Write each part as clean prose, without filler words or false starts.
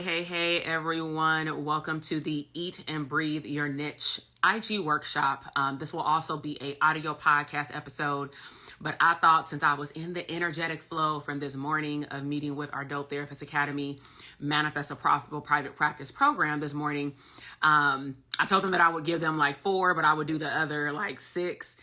Hey, everyone. Welcome to the Eat and Breathe Your Niche IG workshop. This will also be an audio podcast episode, but I thought since I was in the energetic flow from this morning of meeting with our Dope Therapist Academy Manifest a Profitable Private Practice program this morning, I told them that I would give them like 4, but I would do the other like 6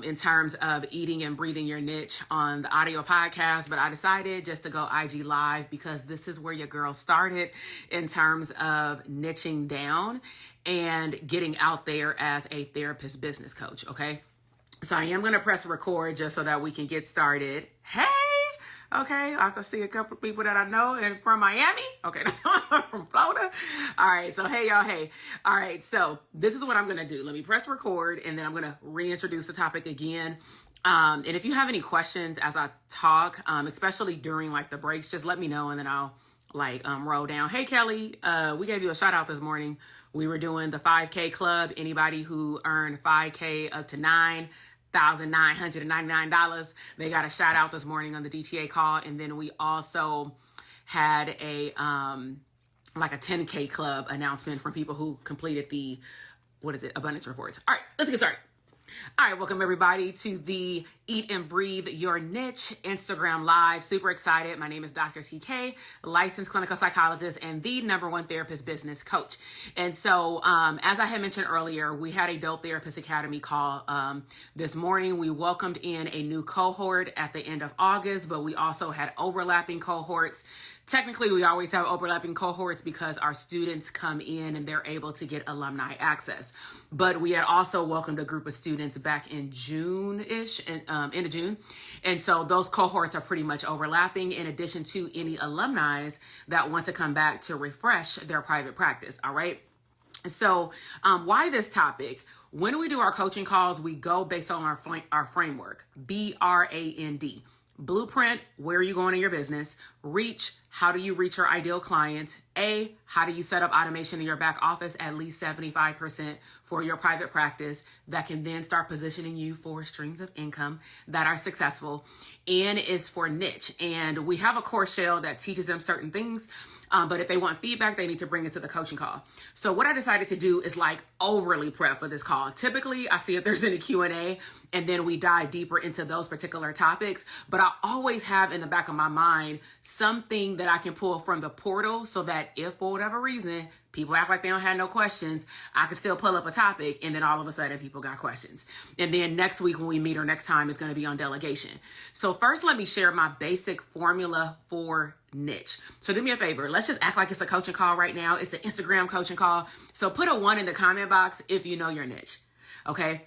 in terms of eating and breathing your niche on the audio podcast. But I decided just to go IG live because this is where your girl started in terms of niching down and getting out there as a therapist business coach. Okay. So I am going to press record just so that we can get started. Hey. Okay, I have to see a couple of people that I know and from Miami. Okay, from Florida. All right, so hey, y'all, hey. All right, so this is what I'm going to do. Let me press record, and then I'm going to reintroduce the topic again. And if you have any questions as I talk, especially during like the breaks, just let me know, and then I'll roll down. Hey, Kelly, we gave you a shout out this morning. We were doing the 5K club. Anybody who earned 5K up to $9,999. They got a shout out this morning on the DTA call. And then we also had a 10K club announcement from people who completed the, abundance reports. All right, let's get started. All right, welcome everybody to the Eat and Breathe Your Niche Instagram Live. Super excited. My name is Dr. TK, licensed clinical psychologist and the #1 therapist business coach. And so, as I had mentioned earlier, we had a Dope Therapist Academy call this morning. We welcomed in a new cohort at the end of August, but we also had overlapping cohorts. Technically, we always have overlapping cohorts because our students come in and they're able to get alumni access. But we had also welcomed a group of students back in June-ish, end of June. And so those cohorts are pretty much overlapping in addition to any alumni that want to come back to refresh their private practice. All right. So why this topic? When we do our coaching calls, we go based on our framework, BRAND. Blueprint, where are you going in your business? Reach, how do you reach your ideal client? A, how do you set up automation in your back office at least 75% for your private practice that can then start positioning you for streams of income that are successful? N is for niche. And we have a course shell that teaches them certain things. But if they want feedback, they need to bring it to the coaching call. So what I decided to do is overly prep for this call. Typically, I see if there's any Q&A and then we dive deeper into those particular topics. But I always have in the back of my mind something that I can pull from the portal so that if for whatever reason people act like they don't have no questions, I can still pull up a topic and then all of a sudden people got questions. And then next week when we meet or next time is going to be on delegation. So first, let me share my basic formula for niche. So do me a favor. Let's just act like it's a coaching call right now. It's an Instagram coaching call. So put a 1 in the comment box if you know your niche. Okay.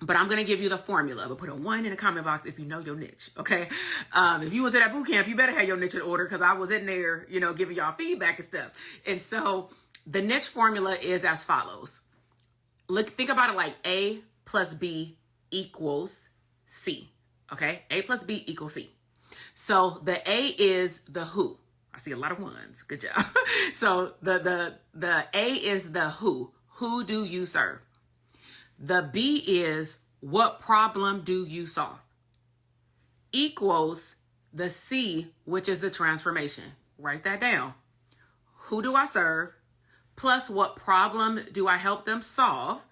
But I'm going to give you the formula, but put a 1 in the comment box if you know your niche. Okay. If you went to that boot camp, you better have your niche in order because I was in there, giving y'all feedback and stuff. And so the niche formula is as follows. Think about it like A plus B equals C. Okay. A plus B equals C. So the A is the who. I see a lot of 1s. Good job. So the A is the who. Who do you serve? The B is what problem do you solve? Equals the C, which is the transformation. Write that down. Who do I serve? Plus what problem do I help them solve?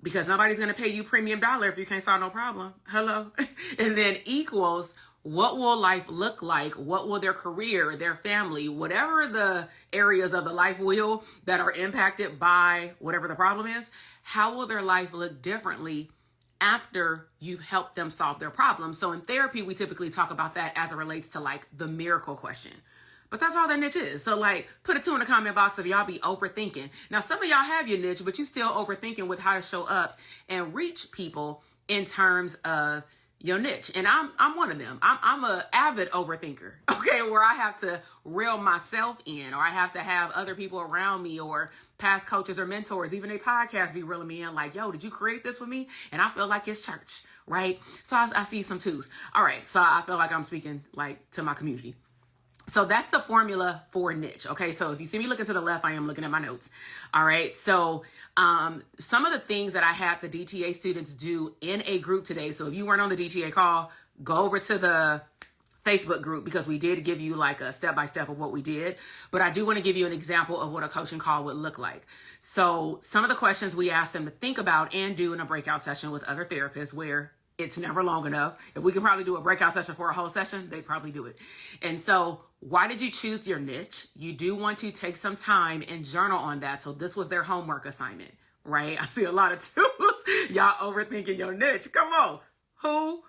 Because nobody's going to pay you premium dollar if you can't solve no problem. Hello. And then equals what will life look like? What will their career, their family, whatever the areas of the life wheel that are impacted by whatever the problem is, how will their life look differently after you've helped them solve their problem? So in therapy, we typically talk about that as it relates to the miracle question. But that's all that niche is. So put a 2 in the comment box if y'all be overthinking. Now, some of y'all have your niche, but you still overthinking with how to show up and reach people in terms of your niche. And I'm one of them. I'm a avid overthinker, okay, where I have to reel myself in, or I have to have other people around me or past coaches or mentors, even a podcast be reeling me in yo, did you create this for me? And I feel like it's church, right? So I see some 2s. All right. So I feel like I'm speaking to my community. So that's the formula for niche. Okay. So if you see me looking to the left, I am looking at my notes. All right. So some of the things that I had the DTA students do in a group today. So if you weren't on the DTA call, go over to the Facebook group because we did give you like a step-by-step of what we did, but I do want to give you an example of what a coaching call would look like. So some of the questions we asked them to think about and do in a breakout session with other therapists, where it's never long enough. If we could probably do a breakout session for a whole session, they'd probably do it. And so why did you choose your niche? You do want to take some time and journal on that. So this was their homework assignment, right? I see a lot of twos. Y'all overthinking your niche. Come on. Who?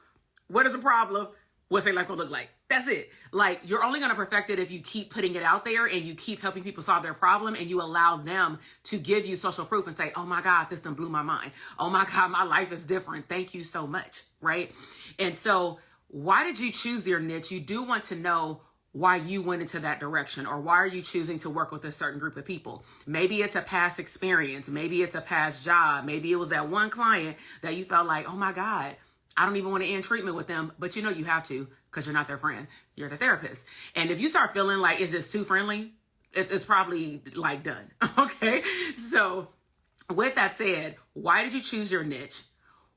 What is the problem? What's their life gonna look like? That's it. Like, you're only gonna perfect it if you keep putting it out there and you keep helping people solve their problem, and you allow them to give you social proof and say, oh my God, this done blew my mind. Oh my God, my life is different. Thank you so much, right? And so why did you choose your niche? You do want to know why you went into that direction, or why are you choosing to work with a certain group of people? Maybe it's a past experience. Maybe it's a past job. Maybe it was that one client that you felt like, oh my God, I don't even want to end treatment with them, but you know you have to because you're not their friend. You're the therapist. And if you start feeling like it's just too friendly, it's probably like done. Okay. So with that said, why did you choose your niche?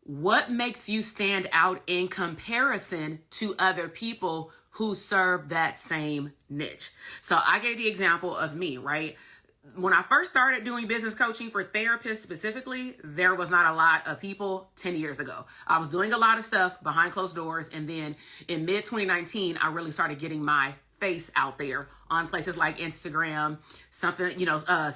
What makes you stand out in comparison to other people who serve that same niche? So I gave the example of me, right? When I first started doing business coaching for therapists specifically, there was not a lot of people 10 years ago. I was doing a lot of stuff behind closed doors. And then in mid 2019, I really started getting my face out there on places like Instagram,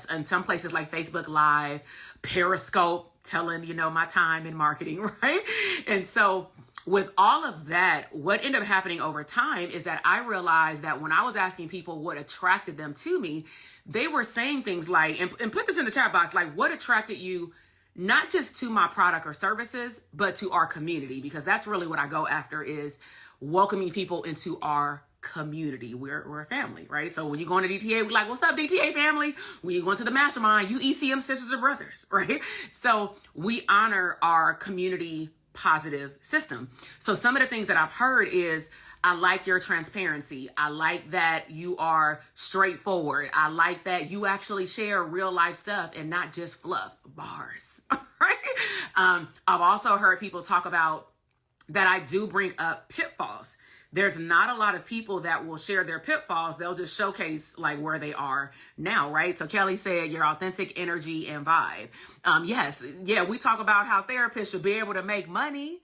and some places like Facebook Live, Periscope, telling, my time in marketing, right? And so with all of that, what ended up happening over time is that I realized that when I was asking people what attracted them to me, they were saying things like, and put this in the chat box, like, what attracted you not just to my product or services, but to our community? Because that's really what I go after, is welcoming people into our community. We're a family, right? So when you go into DTA, we're like, what's up, DTA family? When you go into the mastermind, you ECM sisters and brothers, right? So we honor our community positive system. So some of the things that I've heard is, I like your transparency. I like that you are straightforward. I like that you actually share real life stuff and not just fluff. Bars, right? I've also heard people talk about that I do bring up pitfalls. There's not a lot of people that will share their pitfalls. They'll just showcase like where they are now, right? So Kelly said your authentic energy and vibe. Yes. Yeah. We talk about how therapists should be able to make money,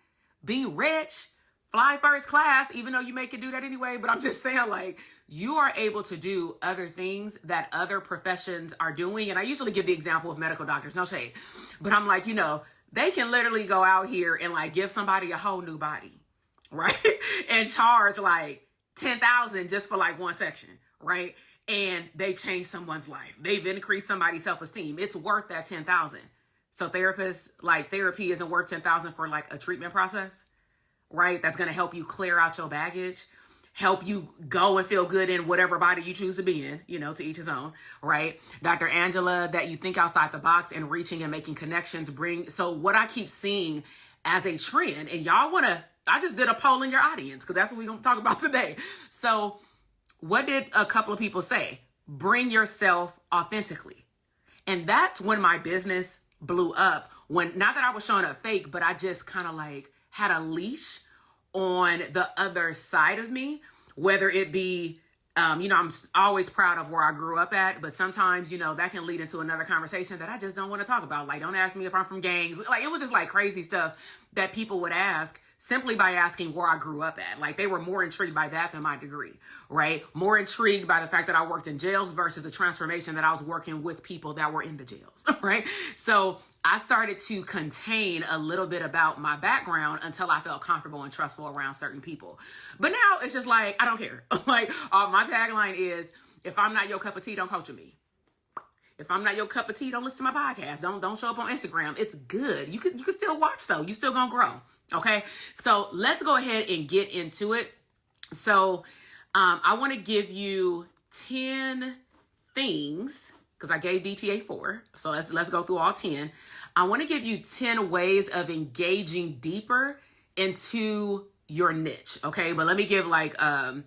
be rich, fly first class, even though you may could do that anyway. But I'm just saying, like, you are able to do other things that other professions are doing. And I usually give the example of medical doctors, no shade, but I'm like, they can literally go out here and like give somebody a whole new body, right? And charge like 10,000 just for like one section, right? And they change someone's life. They've increased somebody's self-esteem. It's worth that 10,000. So therapists, like, therapy isn't worth 10,000 for like a treatment process, right? That's going to help you clear out your baggage, help you go and feel good in whatever body you choose to be in, to each his own, right? Dr. Angela, that you think outside the box and reaching and making connections so what I keep seeing as a trend, and I just did a poll in your audience because that's what we're going to talk about today. So what did a couple of people say? Bring yourself authentically. And that's when my business blew up, when, not that I was showing up fake, but I just kind of like had a leash on the other side of me, whether it be, I'm always proud of where I grew up at, but sometimes, that can lead into another conversation that I just don't want to talk about. Like, don't ask me if I'm from gangs. Like, it was just like crazy stuff that people would ask simply by asking where I grew up at. Like, they were more intrigued by that than my degree, right? More intrigued by the fact that I worked in jails versus the transformation that I was working with people that were in the jails, right? So I started to contain a little bit about my background until I felt comfortable and trustful around certain people. But now it's just like, I don't care. Like, my tagline is, if I'm not your cup of tea, don't coach with me. If I'm not your cup of tea, don't listen to my podcast. Don't show up on Instagram. It's good. You can still watch though. You still gonna grow. Okay. So let's go ahead and get into it. So, I want to give you 10 things, because I gave DTA 4. So let's go through all 10. I want to give you 10 ways of engaging deeper into your niche. Okay. But let me give like a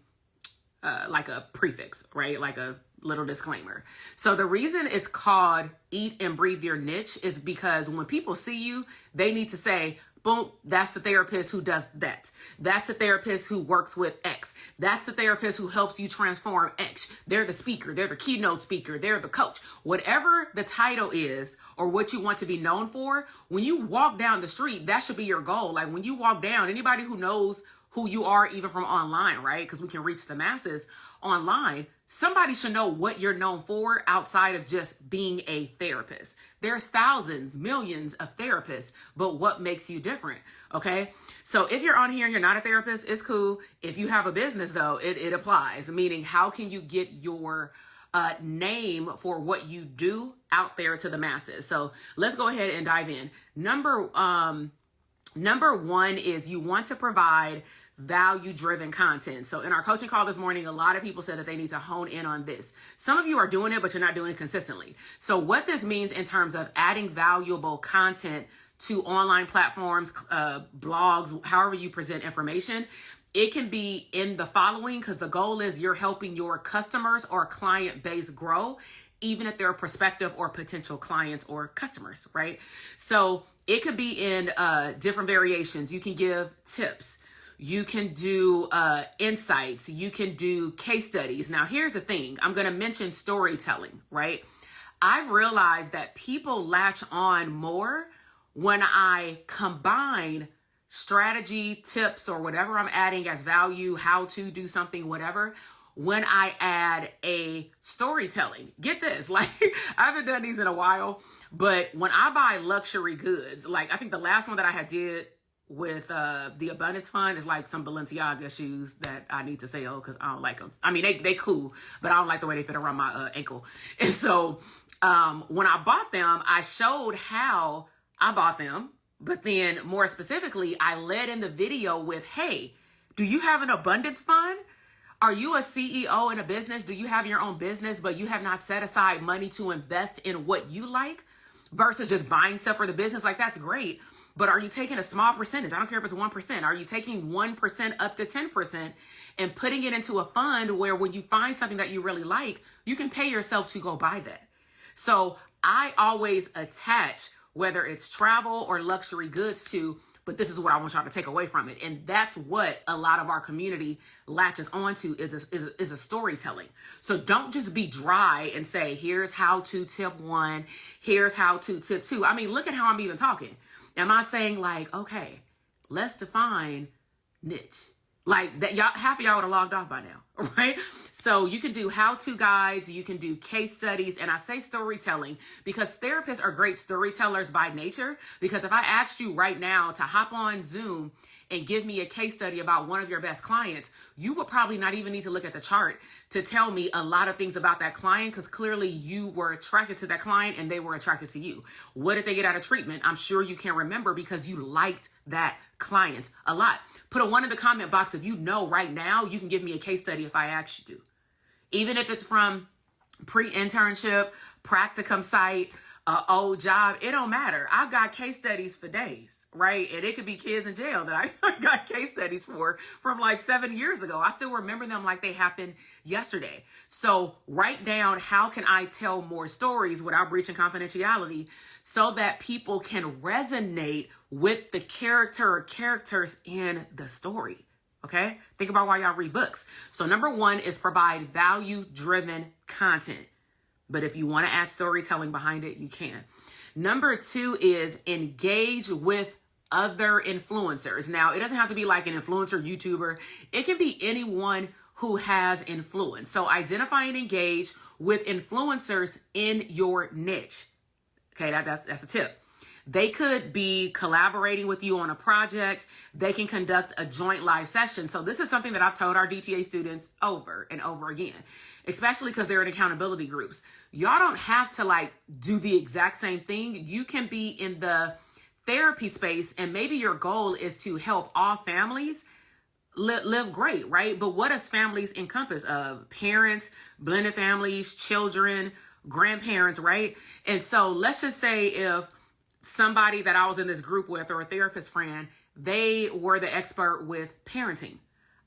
prefix, right? Like a little disclaimer. So the reason it's called Eat and Breathe Your Niche is because when people see you, they need to say, Boom, that's the therapist who does that. That's a therapist who works with X. That's the therapist who helps you transform X. They're the speaker, they're the keynote speaker, they're the coach. Whatever the title is or what you want to be known for, when you walk down the street, that should be your goal. Like when you walk down, anybody who knows who you are, even from online, right? Because we can reach the masses online. Somebody should know what you're known for outside of just being a therapist. There's thousands, millions of therapists, but what makes you different? Okay. So if you're on here and you're not a therapist, it's cool. If you have a business though, it applies. Meaning, how can you get your name for what you do out there to the masses? So let's go ahead and dive in. Number one is you want to provide value-driven content. So in our coaching call this morning, a lot of people said that they need to hone in on this. Some of you are doing it, but you're not doing it consistently. So what this means in terms of adding valuable content to online platforms, blogs, however you present information, it can be in the following, because the goal is you're helping your customers or client base grow, even if they're prospective or potential clients or customers, right? So it could be in different variations. You can give tips. You can do insights. You can do case studies. Now, here's the thing. I'm going to mention storytelling, right? I've realized that people latch on more when I combine strategy, tips, or whatever I'm adding as value, how to do something, whatever, when I add a storytelling. Get this, like I haven't done these in a while, but when I buy luxury goods, like I think the last one that I had did with the Abundance Fund is like some Balenciaga shoes that I need to sell because I don't like them. I mean, they cool, but I don't like the way they fit around my ankle. And so when I bought them, I showed how I bought them, but then more specifically, I led in the video with, hey, do you have an abundance fund? Are you a CEO in a business? Do you have your own business, but you have not set aside money to invest in what you like versus just buying stuff for the business? Like, that's great. But are you taking a small percentage? I don't care if it's 1%. Are you taking 1% up to 10% and putting it into a fund where when you find something that you really like, you can pay yourself to go buy that? So I always attach, whether it's travel or luxury goods to, but this is what I want y'all to take away from it. And that's what a lot of our community latches onto is a storytelling. So don't just be dry and say, here's how to tip 1, here's how to tip 2. I mean, look at how I'm even talking. Am I saying like, okay, let's define niche? Like that, y'all, half of y'all would have logged off by now, right? So you can do how-to guides, you can do case studies, and I say storytelling because therapists are great storytellers by nature. Because if I asked you right now to hop on Zoom and give me a case study about one of your best clients, you would probably not even need to look at the chart to tell me a lot of things about that client, because clearly you were attracted to that client and they were attracted to you. What did they get out of treatment? I'm sure you can remember because you liked that client a lot. Put a 1 in the comment box if you know right now. You can give me a case study if I ask you to. Even if it's from pre-internship, practicum site, old job, it don't matter. I've got case studies for days, right? And it could be kids in jail that I got case studies for from like 7 years ago. I still remember them like they happened yesterday. So write down, how can I tell more stories without breaching confidentiality so that people can resonate with the character or characters in the story? Okay. Think about why y'all read books. So number 1 is provide value-driven content. But if you want to add storytelling behind it, you can. Number 2 is engage with other influencers. Now, it doesn't have to be like an influencer YouTuber. It can be anyone who has influence. So identify and engage with influencers in your niche. Okay, that's a tip. They could be collaborating with you on a project. They can conduct a joint live session. So this is something that I've told our DTA students over and over again, especially because they're in accountability groups. Y'all don't have to like do the exact same thing. You can be in the therapy space and maybe your goal is to help all families live great, right? But what does families encompass of? Parents, blended families, children, grandparents, right? And so let's just say if somebody that I was in this group with or a therapist friend, they were the expert with parenting.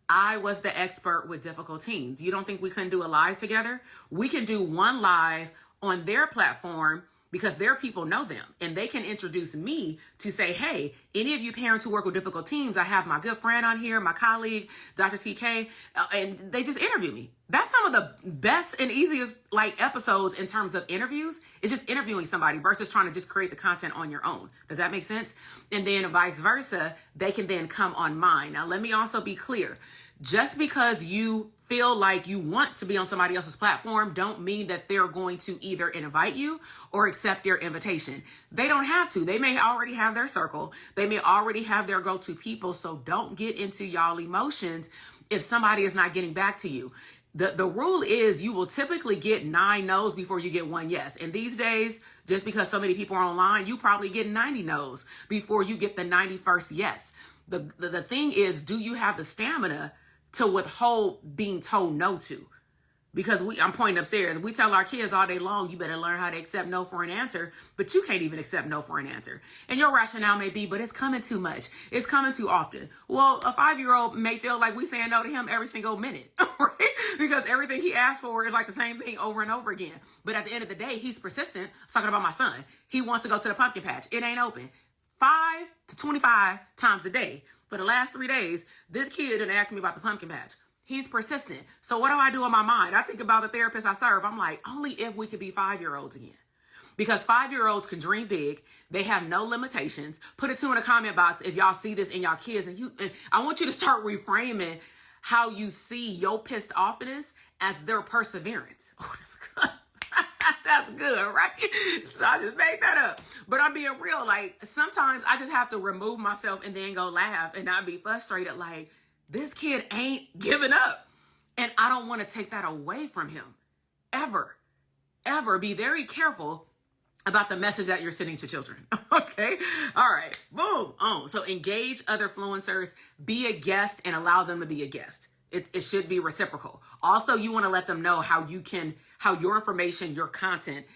I was the expert with difficult teens. You don't think we couldn't do a live together? We can do one live on their platform because their people know them and they can introduce me to say, hey, any of you parents who work with difficult teams, I have my good friend on here, my colleague, Dr. TK, and they just interview me. That's some of the best and easiest like episodes in terms of interviews, is just interviewing somebody versus trying to just create the content on your own. Does that make sense? And then vice versa, they can then come on mine. Now, let me also be clear. Just because you feel like you want to be on somebody else's platform don't mean that they're going to either invite you or accept your invitation. They don't have to. They may already have their circle. They may already have their go-to people. So don't get into y'all emotions if somebody is not getting back to you. The rule is you will typically get 9 no's before you get 1 yes. And these days, just because so many people are online, you probably get 90 no's before you get the 91st yes. The thing is, do you have the stamina to withhold being told no to? Because I'm pointing upstairs. We tell our kids all day long, you better learn how to accept no for an answer, but you can't even accept no for an answer. And your rationale may be, but it's coming too much. It's coming too often. Well, a 5-year-old may feel like we saying no to him every single minute, right? Because everything he asks for is like the same thing over and over again. But at the end of the day, he's persistent. I'm talking about my son. He wants to go to the pumpkin patch. It ain't open. 5 to 25 times a day. For the last 3 days, this kid didn't ask me about the pumpkin patch. He's persistent. So what do I do in my mind? I think about the therapist I serve. I'm like, only if we could be 5-year-olds again. Because 5-year-olds can dream big. They have no limitations. Put it too in the comment box if y'all see this in y'all kids. And I want you to start reframing how you see your pissed offness as their perseverance. Oh, that's good. That's good, right? So I just made that up. But I'm being real. Like, sometimes I just have to remove myself and then go laugh and not be frustrated. Like, this kid ain't giving up. And I don't want to take that away from him. Ever. Be very careful about the message that you're sending to children. Okay? All right. Boom. So engage other influencers, be a guest, and allow them to be a guest. It should be reciprocal. Also, you want to let them know how your information, your content,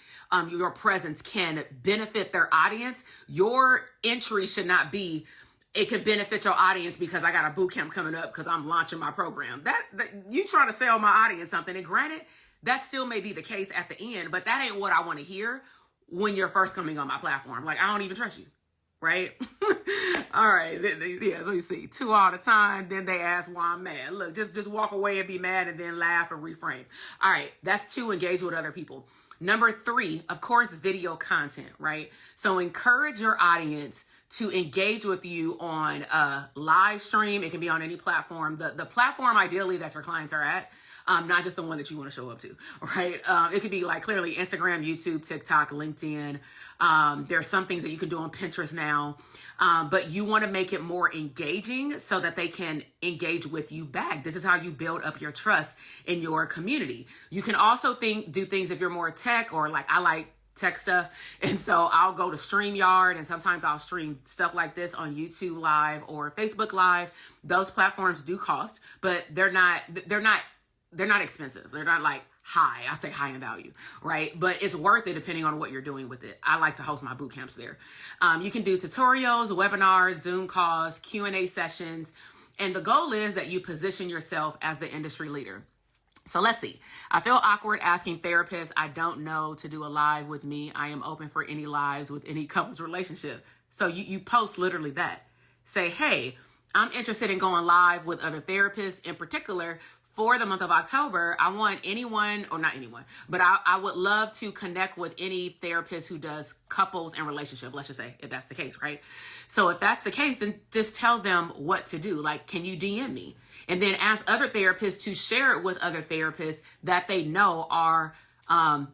your presence can benefit their audience. Your entry should not be, it could benefit your audience because I got a boot camp coming up because I'm launching my program. That you trying to sell my audience something. And granted, that still may be the case at the end, but that ain't what I want to hear when you're first coming on my platform. Like, I don't even trust you. Right? All right. Yeah, let me see. 2 all the time. Then they ask why I'm mad. Look, just walk away and be mad and then laugh and reframe. All right. That's 2, engage with other people. Number 3, of course, video content, right? So encourage your audience to engage with you on a live stream. It can be on any platform. The platform ideally that your clients are at. Not just the one that you want to show up to, right? It could be like clearly Instagram, YouTube, TikTok, LinkedIn. There are some things that you can do on Pinterest now, but you want to make it more engaging so that they can engage with you back. This is how you build up your trust in your community. You can also do things if you're more tech, or like I like tech stuff. And so I'll go to StreamYard, and sometimes I'll stream stuff like this on YouTube Live or Facebook Live. Those platforms do cost, but they're not expensive. They're not like high. I say high in value, right? But it's worth it depending on what you're doing with it. I like to host my boot camps there. You can do tutorials, webinars, Zoom calls, Q&A sessions. And the goal is that you position yourself as the industry leader. So let's see. I feel awkward asking therapists I don't know to do a live with me. I am open for any lives with any couple's relationship. So you post literally that. Say, hey, I'm interested in going live with other therapists. In particular, for the month of October, I want anyone, or not anyone, but I would love to connect with any therapist who does couples and relationship, let's just say, if that's the case, right? So if that's the case, then just tell them what to do. Like, can you DM me? And then ask other therapists to share it with other therapists that they know are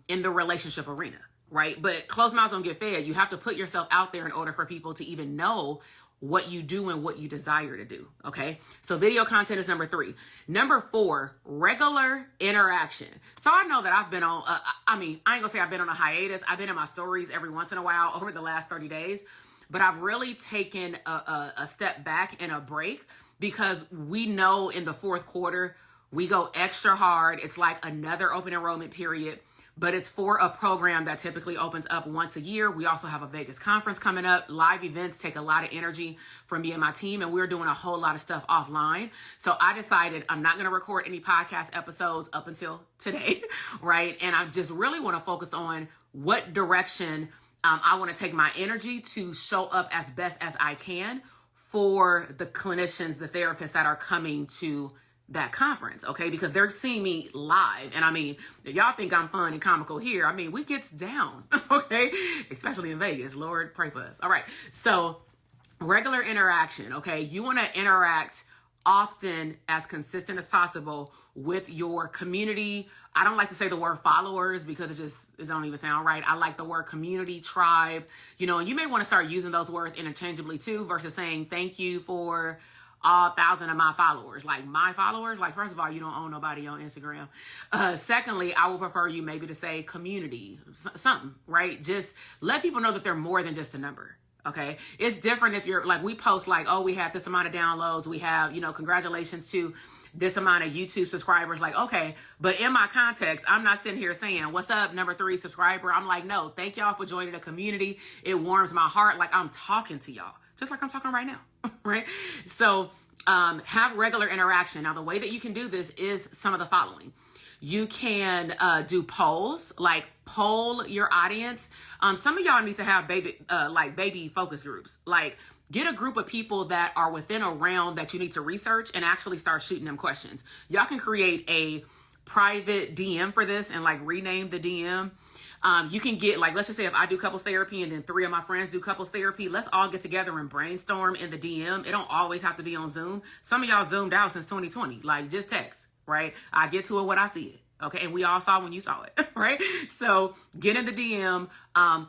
in the relationship arena, right? But closed mouths don't get fed. You have to put yourself out there in order for people to even know what you do and what you desire to do. Okay. So video content is number 3. Number 4, regular interaction. So I know that I've been on, I ain't gonna say I've been on a hiatus. I've been in my stories every once in a while over the last 30 days, but I've really taken a step back and a break because we know in the 4th quarter, we go extra hard. It's like another open enrollment period. but it's for a program that typically opens up once a year. We also have a Vegas conference coming up. Live events take a lot of energy from me and my team, and we're doing a whole lot of stuff offline. So I decided I'm not going to record any podcast episodes up until today, right? And I just really want to focus on what direction I want to take my energy to show up as best as I can for the clinicians, the therapists that are coming to that conference, okay? Because they're seeing me live. And I mean, if y'all think I'm fun and comical here, I mean, we gets down, okay? Especially in Vegas. Lord, pray for us. All right. So regular interaction, okay? You want to interact often, as consistent as possible with your community. I don't like to say the word followers because it don't even sound right. I like the word community, tribe, and you may want to start using those words interchangeably too, versus saying thank you for all 1,000 of my followers. Like my followers, like first of all, you don't own nobody on Instagram. Secondly, I would prefer you maybe to say community, something, right? Just let people know that they're more than just a number. Okay. It's different if you're like, we post like, oh, we have this amount of downloads. We have, congratulations to this amount of YouTube subscribers. Like, okay. But in my context, I'm not sitting here saying, what's up, number 3 subscriber. I'm like, no, thank y'all for joining the community. It warms my heart. Like I'm talking to y'all, just like I'm talking right now. Right. So, have regular interaction. Now, the way that you can do this is some of the following. You can do polls, like poll your audience. Some of y'all need to have baby focus groups. Like get a group of people that are within a realm that you need to research and actually start shooting them questions. Y'all can create a private DM for this and like rename the DM. You can get like, let's just say if I do couples therapy and then 3 of my friends do couples therapy, let's all get together and brainstorm in the DM. It don't always have to be on Zoom. Some of y'all zoomed out since 2020, like just text. Right? I get to it when I see it. Okay. And we all saw when you saw it. Right? So get in the DM,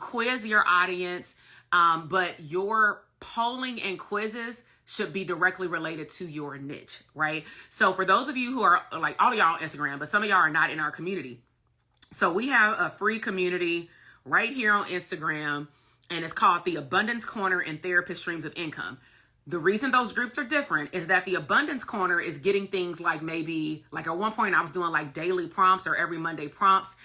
quiz your audience. But your polling and quizzes should be directly related to your niche. Right? So for those of you who are like all of y'all on Instagram, but some of y'all are not in our community. So we have a free community right here on Instagram, and it's called the Abundance Corner and Therapist Streams of Income. The reason those groups are different is that the Abundance Corner is getting things like maybe, like at one point I was doing like daily prompts or every Monday prompts.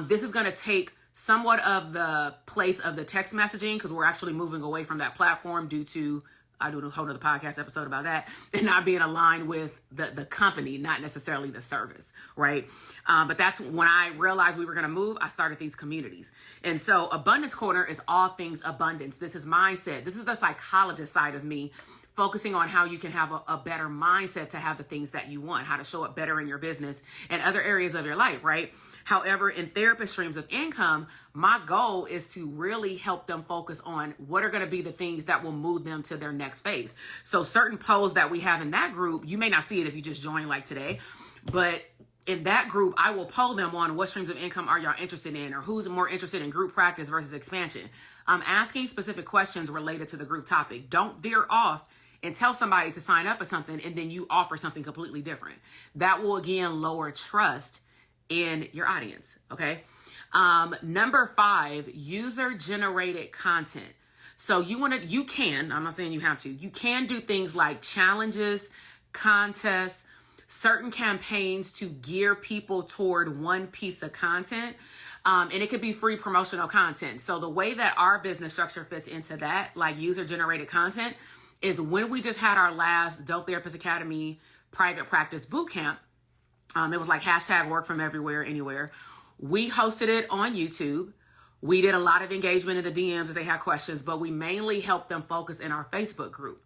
This is going to take somewhat of the place of the text messaging because we're actually moving away from that platform due to, I do a whole other podcast episode about that, and not being aligned with the company, not necessarily the service, right? But that's when I realized we were going to move, I started these communities. And so Abundance Corner is all things abundance. This is mindset. This is the psychologist side of me, focusing on how you can have a better mindset to have the things that you want, how to show up better in your business and other areas of your life, right? However, in Therapist Streams of Income, my goal is to really help them focus on what are going to be the things that will move them to their next phase. So certain polls that we have in that group, you may not see it if you just join like today, but in that group, I will poll them on what streams of income are y'all interested in, or who's more interested in group practice versus expansion. I'm asking specific questions related to the group topic. Don't veer off and tell somebody to sign up for something and then you offer something completely different. That will again lower trust in your audience. Okay. Number 5, user generated content. So you can, I'm not saying you have to, you can do things like challenges, contests, certain campaigns to gear people toward one piece of content. And it could be free promotional content. So the way that our business structure fits into that, like user generated content, is when we just had our last Dope Therapist Academy private practice bootcamp. It was like hashtag work from everywhere, anywhere. We hosted it on YouTube. We did a lot of engagement in the DMs if they had questions, but we mainly helped them focus in our Facebook group.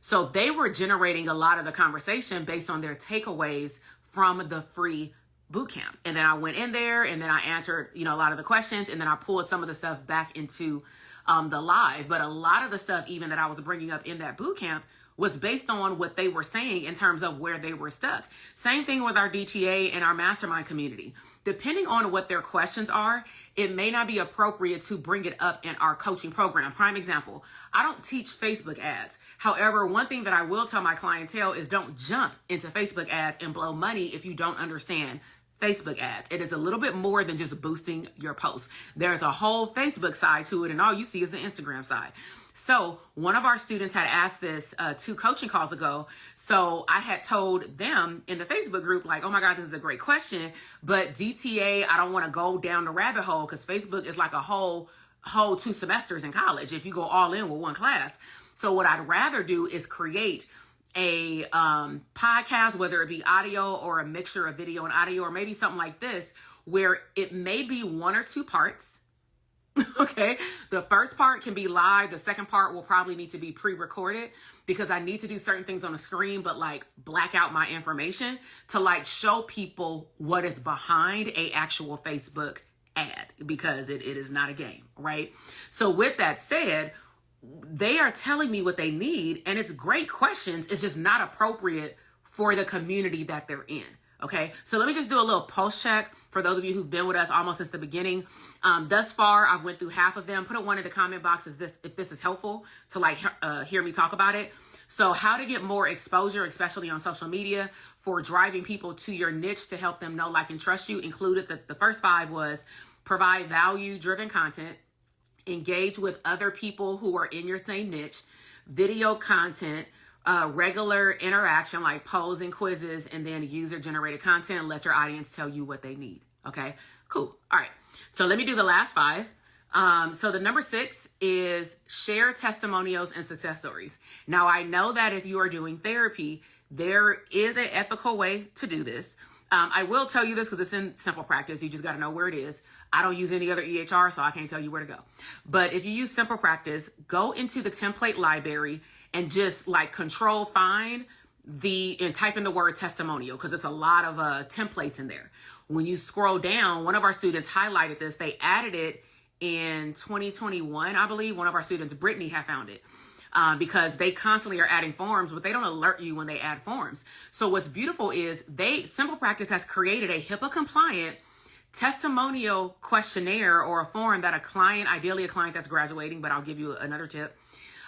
So they were generating a lot of the conversation based on their takeaways from the free bootcamp. And then I went in there and then I answered, a lot of the questions, and then I pulled some of the stuff back into the live. But a lot of the stuff even that I was bringing up in that bootcamp was based on what they were saying in terms of where they were stuck. Same thing with our DTA and our mastermind community. Depending on what their questions are, it may not be appropriate to bring it up in our coaching program. Prime example, I don't teach Facebook ads. However, one thing that I will tell my clientele is don't jump into Facebook ads and blow money if you don't understand Facebook ads. It is a little bit more than just boosting your posts. There's a whole Facebook side to it, and all you see is the Instagram side. So one of our students had asked this 2 coaching calls ago. So I had told them in the Facebook group, like, oh my God, this is a great question, but DTA, I don't want to go down the rabbit hole because Facebook is like a whole 2 semesters in college if you go all in with one class. So what I'd rather do is create a podcast, whether it be audio or a mixture of video and audio, or maybe something like this, where it may be 1 or 2 parts. Okay. The first part can be live. The second part will probably need to be pre-recorded because I need to do certain things on the screen, but like black out my information to like show people what is behind a actual Facebook ad, because it is not a game, right? So with that said, they are telling me what they need, and it's great questions. It's just not appropriate for the community that they're in. Okay, so let me just do a little post check for those of you who've been with us almost since the beginning. Thus far, I've went through half of them. Put a 1 in the comment box if this is helpful to like hear me talk about it. So how to get more exposure, especially on social media, for driving people to your niche to help them know, like, and trust you. Included the first 5 was provide value-driven content, engage with other people who are in your same niche, video content, regular interaction like polls and quizzes, and then user-generated content, and let your audience tell you what they need. Okay, cool. All right, so let me do the last 5. So the number 6 is share testimonials and success stories. Now, I know that if you are doing therapy, there is an ethical way to do this. I will tell you this because it's in Simple Practice. You just got to know where it is. I don't use any other EHR, so I can't tell you where to go. But if you use Simple Practice, go into the template library and just like control find and type in the word testimonial, because it's a lot of templates in there. When you scroll down, one of our students highlighted this. They added it in 2021, I believe. One of our students, Brittany, had found it. Because they constantly are adding forms, but they don't alert you when they add forms. So what's beautiful is Simple Practice has created a HIPAA compliant testimonial questionnaire or a form that a client, ideally a client that's graduating, but I'll give you another tip.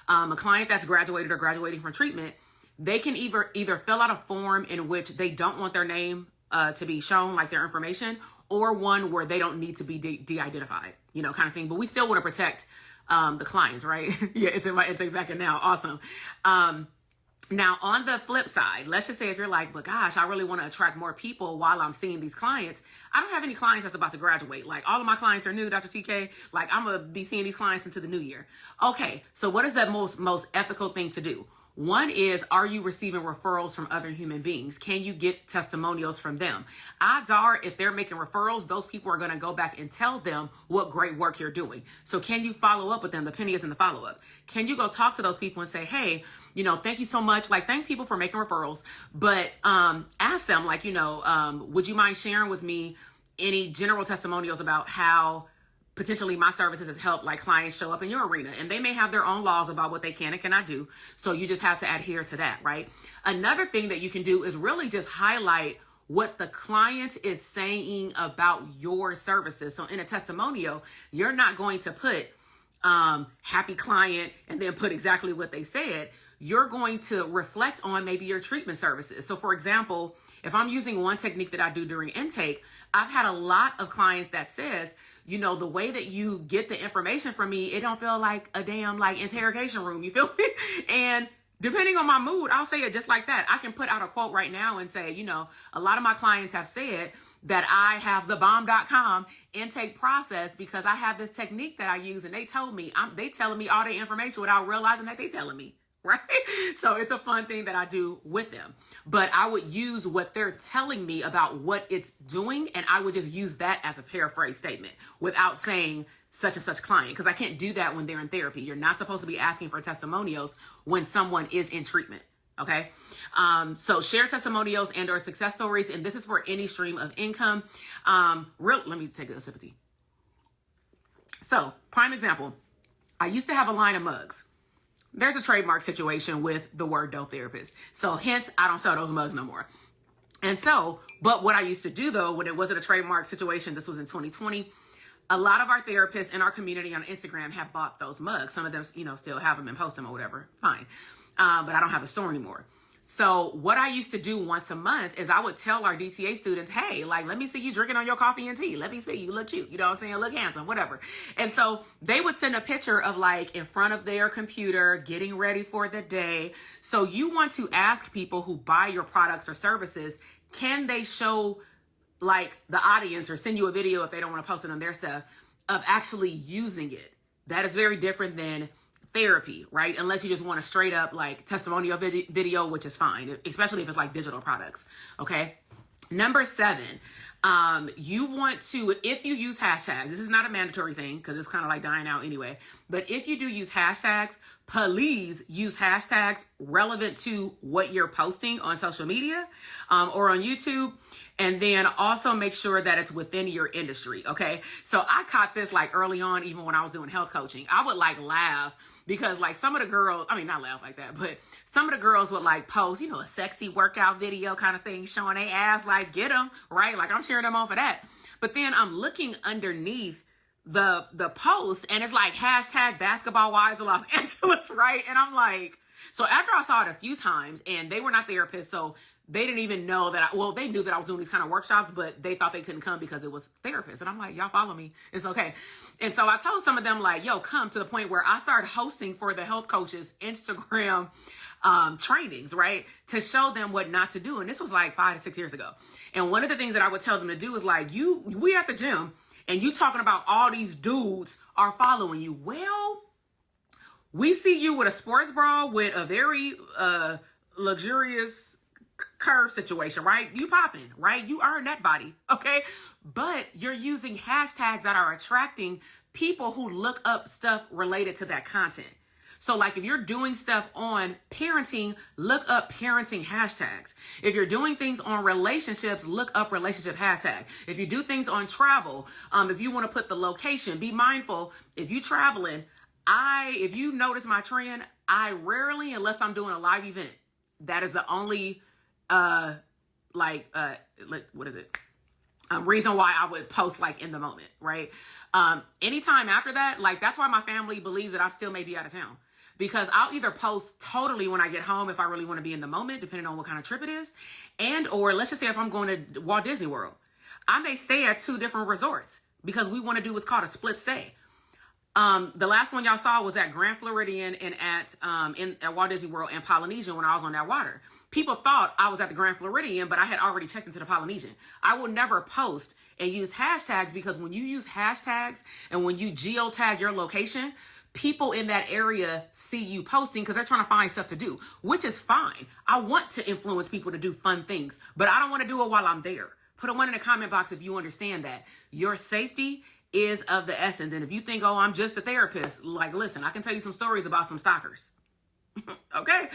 A client that's graduated or graduating from treatment, they can either fill out a form in which they don't want their name to be shown, like their information, or one where they don't need to be de-identified, kind of thing. But we still want to protect the clients, right? Yeah, it's in my intake back in now. Awesome. Now, on the flip side, let's just say if you're like, but gosh, I really want to attract more people while I'm seeing these clients. I don't have any clients that's about to graduate. Like, all of my clients are new, Dr. TK. Like, I'm going to be seeing these clients into the new year. Okay, so what is the most ethical thing to do? One is, are you receiving referrals from other human beings? Can you get testimonials from them? Odds are, if they're making referrals, those people are going to go back and tell them what great work you're doing. So can you follow up with them? The penny is in the follow-up. Can you go talk to those people and say, hey, thank you so much. Like, thank people for making referrals, but ask them, like, would you mind sharing with me any general testimonials about how potentially my services has helped like clients show up in your arena? And they may have their own laws about what they can and cannot do. So you just have to adhere to that, right? Another thing that you can do is really just highlight what the client is saying about your services. So in a testimonial, you're not going to put happy client and then put exactly what they said. You're going to reflect on maybe your treatment services. So for example, if I'm using one technique that I do during intake, I've had a lot of clients that says, the way that you get the information from me, it don't feel like a damn like interrogation room. You feel me? And depending on my mood, I'll say it just like that. I can put out a quote right now and say, a lot of my clients have said that I have the bomb.com intake process because I have this technique that I use, and they telling me all the information without realizing that they telling me. Right? So it's a fun thing that I do with them, but I would use what they're telling me about what it's doing. And I would just use that as a paraphrase statement without saying such and such client, because I can't do that when they're in therapy. You're not supposed to be asking for testimonials when someone is in treatment. Okay. So share testimonials and or success stories. And this is for any stream of income. Let me take a sip of tea. So prime example, I used to have a line of mugs. There's a trademark situation with the word dope therapist. So hence, I don't sell those mugs no more. And so, but what I used to do though, when it wasn't a trademark situation, this was in 2020, a lot of our therapists in our community on Instagram have bought those mugs. Some of them, still have them and post them or whatever. Fine. But I don't have a store anymore. So what I used to do once a month is I would tell our DTA students, hey, like, let me see you drinking on your coffee and tea. Let me see you look cute. You know what I'm saying? Look handsome, whatever. And so they would send a picture of like in front of their computer, getting ready for the day. So you want to ask people who buy your products or services, can they show like the audience or send you a video if they don't want to post it on their stuff of actually using it? That is very different than therapy, right? Unless you just want a straight up like testimonial video, which is fine, especially if it's like digital products. Okay. Number 7, you want to, if you use hashtags, this is not a mandatory thing because it's kind of like dying out anyway, but if you do use hashtags, please use hashtags relevant to what you're posting on social media or on YouTube. And then also make sure that it's within your industry. Okay. So I caught this like early on, even when I was doing health coaching, I would like laugh because like some of the girls, I mean, not laugh like that, but some of the girls would like post, you know, a sexy workout video kind of thing, showing their ass, like get them, right? Like I'm cheering them on for that. But then I'm looking underneath the post and it's like hashtag basketball wives of Los Angeles, right? And I'm like, so after I saw it a few times and they were not therapists, so they didn't even know that they knew that I was doing these kind of workshops, but they thought they couldn't come because it was therapists. And I'm like, y'all follow me. It's okay. And so I told some of them like, yo, come, to the point where I started hosting for the health coaches Instagram trainings, right? To show them what not to do. And this was like 5 to 6 years ago. And one of the things that I would tell them to do is like, we at the gym and you talking about all these dudes are following you. Well, we see you with a sports bra with a very luxurious curve situation, right? You popping, right? You earn that body, okay? But you're using hashtags that are attracting people who look up stuff related to that content. So like if you're doing stuff on parenting, look up parenting hashtags. If you're doing things on relationships, look up relationship hashtag. If you do things on travel, if you want to put the location, be mindful. If you traveling, if you notice my trend, I rarely, unless I'm doing a live event, that is the only what is it? Reason why I would post like in the moment, right? Anytime after that, like that's why my family believes that I still may be out of town, because I'll either post totally when I get home if I really want to be in the moment, depending on what kind of trip it is, or let's just say if I'm going to Walt Disney World, I may stay at 2 different resorts because we want to do what's called a split stay. The last one y'all saw was at Grand Floridian and at Walt Disney World and Polynesian when I was on that water. People thought I was at the Grand Floridian, but I had already checked into the Polynesian. I will never post and use hashtags because when you use hashtags and when you geotag your location, people in that area see you posting because they're trying to find stuff to do, which is fine. I want to influence people to do fun things, but I don't want to do it while I'm there. Put a 1 in the comment box if you understand that. Your safety is of the essence. And if you think, oh, I'm just a therapist, like, listen, I can tell you some stories about some stalkers. Okay.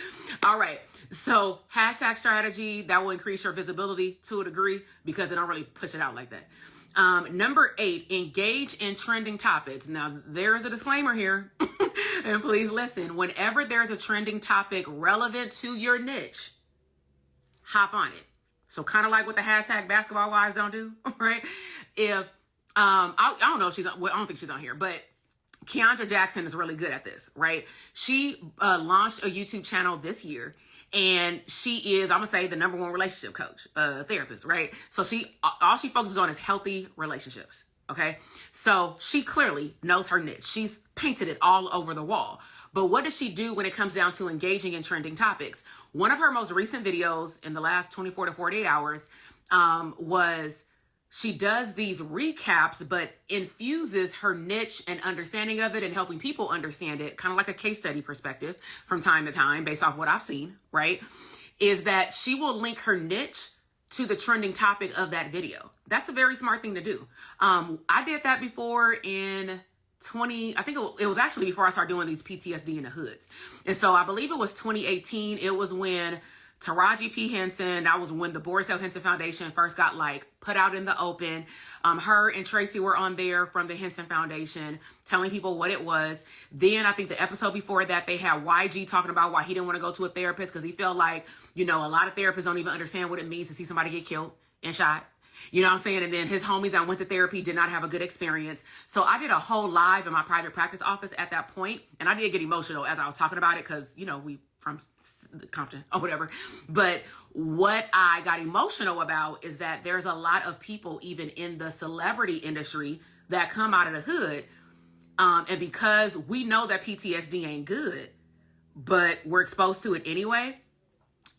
All right. So hashtag strategy, that will increase your visibility to a degree because they don't really push it out like that. Number 8, engage in trending topics. Now there is a disclaimer here and please listen. Whenever there's a trending topic relevant to your niche, hop on it. So kind of like what the hashtag basketball wives don't do, right? If, I don't know if I don't think she's on here, but Keandra Jackson is really good at this, right? She launched a YouTube channel this year, and she is, I'm gonna say, the #1 relationship coach, therapist, right? So all she focuses on is healthy relationships, okay? So she clearly knows her niche. She's painted it all over the wall. But what does she do when it comes down to engaging in trending topics? One of her most recent videos in the last 24 to 48 hours was she does these recaps, but infuses her niche and understanding of it and helping people understand it, kind of like a case study perspective from time to time, based off what I've seen, right? Is that she will link her niche to the trending topic of that video. That's a very smart thing to do. I did that before in I think it was actually before I started doing these PTSD in the hoods. And so I believe it was 2018. It was when Taraji P. Henson, that was when the Boris L. Henson Foundation first got like put out in the open. Her and Tracy were on there from the Henson Foundation telling people what it was. Then I think the episode before that, they had YG talking about why he didn't want to go to a therapist because he felt like, a lot of therapists don't even understand what it means to see somebody get killed and shot. You know what I'm saying? And then his homies that went to therapy did not have a good experience. So I did a whole live in my private practice office at that point. And I did get emotional as I was talking about it because, we from Compton or whatever. But what I got emotional about is that there's a lot of people, even in the celebrity industry, that come out of the hood. And because we know that PTSD ain't good, but we're exposed to it anyway.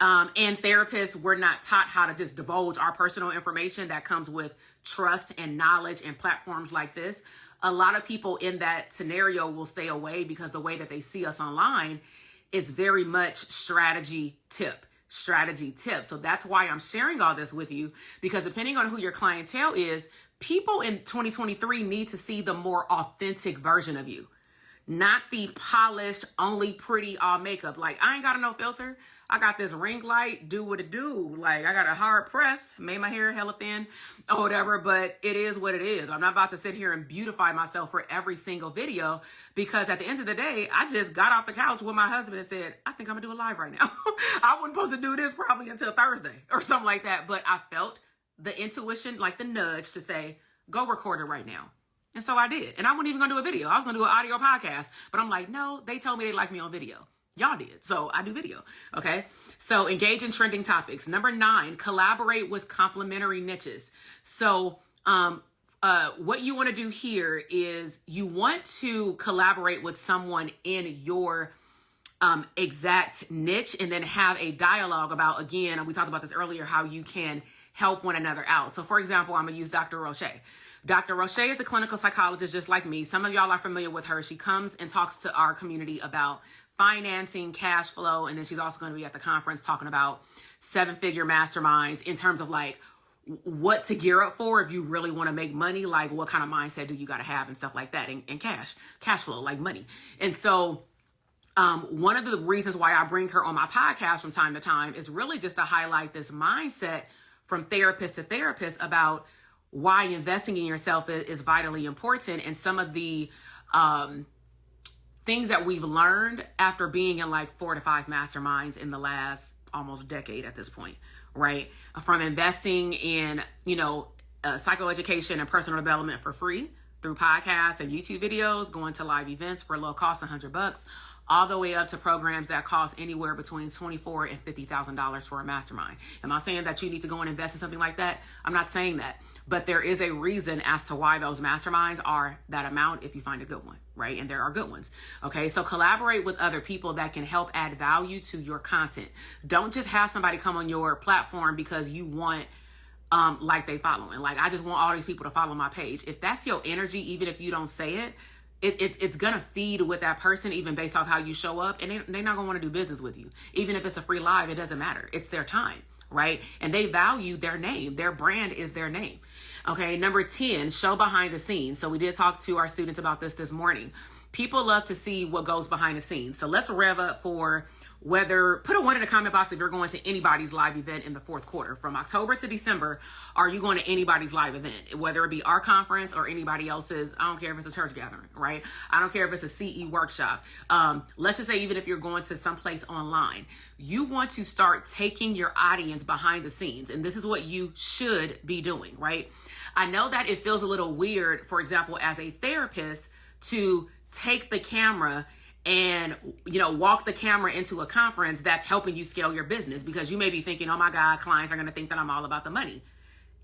And therapists, we're not taught how to just divulge our personal information that comes with trust and knowledge and platforms like this. A lot of people in that scenario will stay away because the way that they see us online is very much strategy tip. So that's why I'm sharing all this with you, because depending on who your clientele is, people in 2023 need to see the more authentic version of you. Not the polished, only pretty, all makeup. Like, I ain't got no filter. I got this ring light, do what it do. Like, I got a hard press, made my hair hella thin or whatever, but it is what it is. I'm not about to sit here and beautify myself for every single video, because at the end of the day, I just got off the couch with my husband and said, I think I'm gonna do a live right now. I wasn't supposed to do this probably until Thursday or something like that, but I felt the intuition, like the nudge to say, go record it right now. And so I did. And I wasn't even going to do a video. I was going to do an audio podcast. But I'm like, no, they told me they like me on video. Y'all did. So I do video. Okay. So engage in trending topics. Number 9, collaborate with complementary niches. So what you want to do here is you want to collaborate with someone in your exact niche, and then have a dialogue about, again, we talked about this earlier, how you can help one another out. So for example, I'm going to use Dr. Roche. Dr. Roche is a clinical psychologist just like me. Some of y'all are familiar with her. She comes and talks to our community about financing, cash flow, and then she's also going to be at the conference talking about 7-figure masterminds in terms of like what to gear up for if you really want to make money, like what kind of mindset do you got to have and stuff like that, and cash flow, like money. And so one of the reasons why I bring her on my podcast from time to time is really just to highlight this mindset from therapist to therapist about why investing in yourself is vitally important, and some of the things that we've learned after being in like 4 to 5 masterminds in the last almost decade at this point, right? From investing in, psychoeducation and personal development for free through podcasts and YouTube videos, going to live events for low cost, $100, all the way up to programs that cost anywhere between $24,000 and $50,000 for a mastermind. Am I saying that you need to go and invest in something like that? I'm not saying that, but there is a reason as to why those masterminds are that amount if you find a good one, right? And there are good ones. Okay. So collaborate with other people that can help add value to your content. Don't just have somebody come on your platform because you want like they following. Like, I just want all these people to follow my page. If that's your energy, even if you don't say it, it's gonna feed with that person, even based off how you show up, and they're not gonna want to do business with you. Even if it's a free live, it doesn't matter. It's their time, right? And they value their name. Their brand is their name. Okay. Number 10, show behind the scenes. So we did talk to our students about this morning. People love to see what goes behind the scenes. So let's rev up for put a 1 in the comment box if you're going to anybody's live event in the 4th quarter. From October to December, are you going to anybody's live event? Whether it be our conference or anybody else's, I don't care if it's a church gathering, right? I don't care if it's a CE workshop. Let's just say even if you're going to someplace online, you want to start taking your audience behind the scenes. And this is what you should be doing, right? I know that it feels a little weird, for example, as a therapist, to take the camera and, walk the camera into a conference that's helping you scale your business, because you may be thinking, oh my God, clients are going to think that I'm all about the money.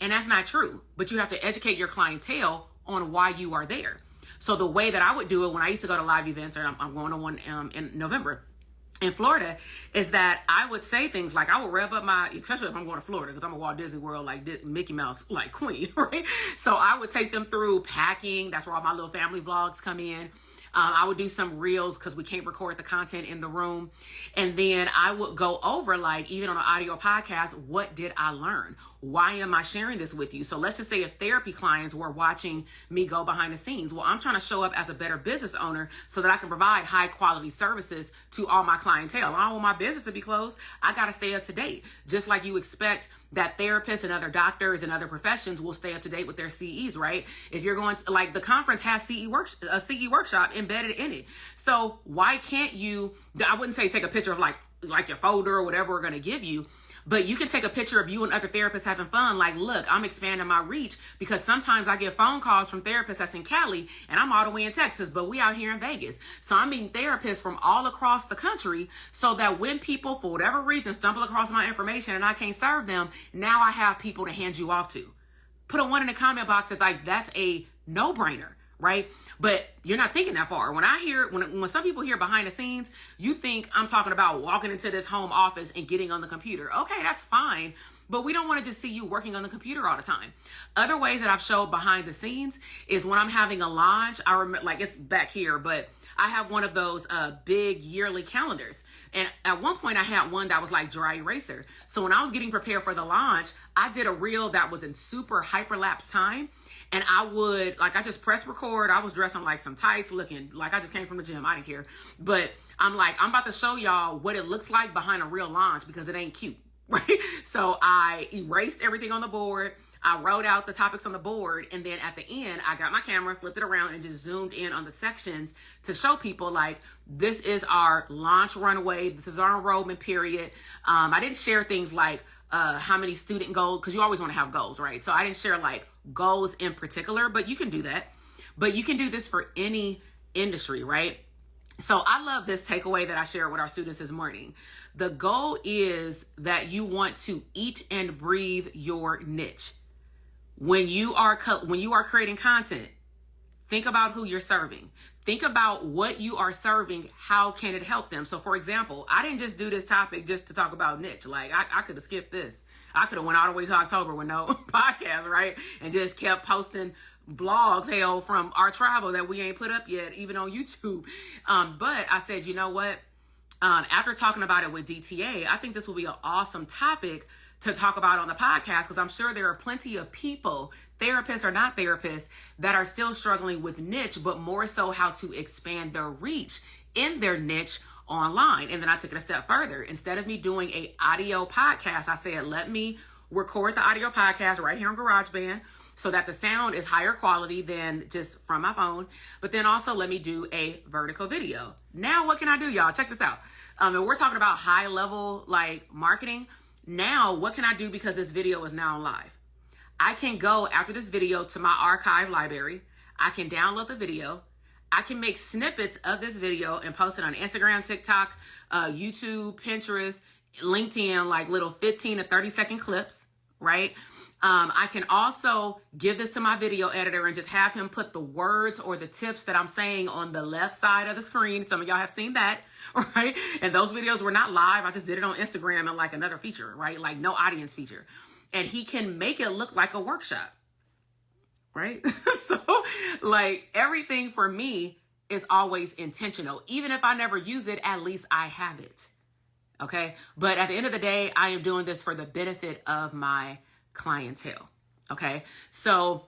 And that's not true, but you have to educate your clientele on why you are there. So the way that I would do it when I used to go to live events, or I'm going to one in November in Florida, is that I would say things like, I would rev up especially if I'm going to Florida, because I'm a Walt Disney World, like Mickey Mouse, like queen, right? So I would take them through packing. That's where all my little family vlogs come in. I would do some reels because we can't record the content in the room. And then I would go over, like, even on an audio podcast, what did I learn? Why am I sharing this with you? So let's just say if therapy clients were watching me go behind the scenes, well, I'm trying to show up as a better business owner so that I can provide high quality services to all my clientele. I don't want my business to be closed. I got to stay up to date. Just like you expect that therapists and other doctors and other professions will stay up to date with their CEs, right? If you're going to, like, the conference has a CE workshop embedded in it. So why can't you, I wouldn't say take a picture of like your folder or whatever we're going to give you, But you can take a picture of you and other therapists having fun. Like, look, I'm expanding my reach, because sometimes I get phone calls from therapists that's in Cali and I'm all the way in Texas, but we out here in Vegas. So I'm meeting therapists from all across the country, so that when people, for whatever reason, stumble across my information and I can't serve them, now I have people to hand you off to. Put a 1 in the comment box that, like, that's a no-brainer, right? But you're not thinking that far. When I hear, when some people hear behind the scenes, you think I'm talking about walking into this home office and getting on the computer. Okay, that's fine. But we don't want to just see you working on the computer all the time. Other ways that I've showed behind the scenes is when I'm having a launch. I remember, like, it's back here, but I have one of those big yearly calendars. And at one point I had one that was like dry eraser. So when I was getting prepared for the launch, I did a reel that was in super hyperlapse time. And I would, like, I just pressed record. I was dressing like some tights, looking like I just came from the gym. I didn't care. But I'm like, I'm about to show y'all what it looks like behind a real launch, because it ain't cute, right? So I erased everything on the board. I wrote out the topics on the board. And then at the end, I got my camera, flipped it around, and just zoomed in on the sections to show people, like, this is our launch runway. This is our enrollment period. I didn't share things like how many student goals, because you always want to have goals, right? So I didn't share like goals in particular, but you can do that. But you can do this for any industry, right? So I love this takeaway that I shared with our students this morning. The goal is that you want to eat and breathe your niche. When you are creating content, think about who you're serving. Think about what you are serving. How can it help them? So for example, I didn't just do this topic just to talk about niche. Like, I could have skipped this. I could have went all the way to October with no podcast, right? And just kept posting vlogs, hell, from our travel that we ain't put up yet, even on YouTube. But I said, you know what? After talking about it with DTA, I think this will be an awesome topic to talk about on the podcast, because I'm sure there are plenty of people, therapists or not therapists, that are still struggling with niche, but more so how to expand their reach in their niche online. And then I took it a step further. Instead of me doing a audio podcast, I said, let me record the audio podcast right here on GarageBand, so that the sound is higher quality than just from my phone. But then also let me do a vertical video. Now, what can I do, y'all? Check this out. And we're talking about high level, like, marketing. Now, what can I do, because this video is now live? I can go after this video to my archive library. I can download the video. I can make snippets of this video and post it on Instagram, TikTok, YouTube, Pinterest, LinkedIn, like little 15 to 30 second clips, right? I can also give this to my video editor and just have him put the words or the tips that I'm saying on the left side of the screen. Some of y'all have seen that, right? And those videos were not live. I just did it on Instagram and like another feature, right? Like no audience feature. And he can make it look like a workshop, right? So like everything for me is always intentional. Even if I never use it, at least I have it. Okay. But at the end of the day, I am doing this for the benefit of my clientele. Okay. So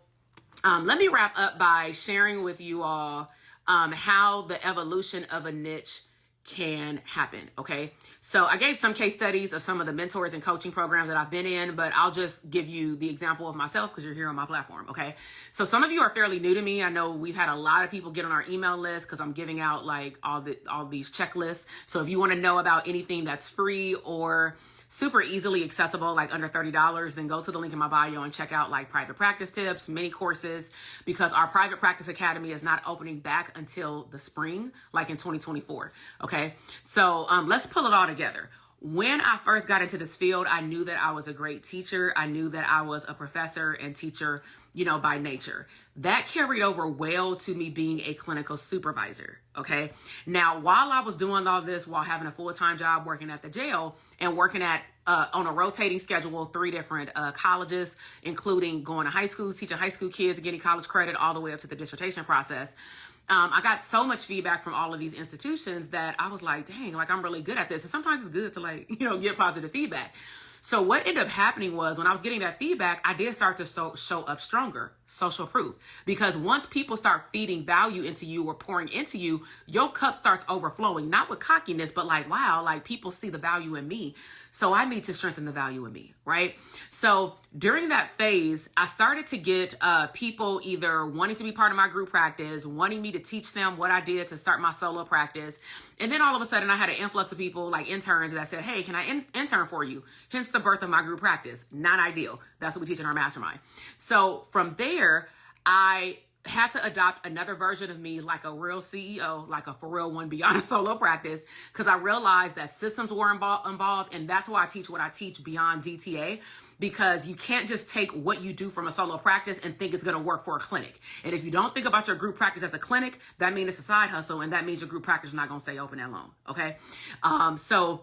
let me wrap up by sharing with you all how the evolution of a niche can happen. Okay. So I gave some case studies of some of the mentors and coaching programs that I've been in, but I'll just give you the example of myself because you're here on my platform. Okay. So some of you are fairly new to me. I know we've had a lot of people get on our email list because I'm giving out like all these checklists. So if you want to know about anything that's free or super easily accessible, like under $30, then go to the link in my bio and check out like private practice tips, mini courses, because our private practice academy is not opening back until the spring, like in 2024. Okay. So let's pull it all together. When I first got into this field, I knew that I was a great teacher. I knew that I was a professor and teacher, you know, by nature. That carried over well to me being a clinical supervisor. Okay. Now, while I was doing all this, while having a full-time job working at the jail and working at on a rotating schedule, 3 different colleges, including going to high schools, teaching high school kids, getting college credit all the way up to the dissertation process. I got so much feedback from all of these institutions that I was like, dang, like I'm really good at this. And sometimes it's good to like, you know, get positive feedback. So what ended up happening was when I was getting that feedback, I did start to show up stronger. social proof. Because once people start feeding value into you or pouring into you, your cup starts overflowing, not with cockiness, but like, wow, like people see the value in me. So I need to strengthen the value in me, right? So during that phase, I started to get people either wanting to be part of my group practice, wanting me to teach them what I did to start my solo practice. And then all of a sudden I had an influx of people like interns that said, hey, can I intern for you? Hence the birth of my group practice. Not ideal. That's what we teach in our mastermind. So from there, I had to adopt another version of me, like a real CEO, like a for real one beyond a solo practice, because I realized that systems were involved. And that's why I teach what I teach beyond DTA, because you can't just take what you do from a solo practice and think it's going to work for a clinic. And if you don't think about your group practice as a clinic, that means it's a side hustle. And that means your group practice is not going to stay open that long. Okay. So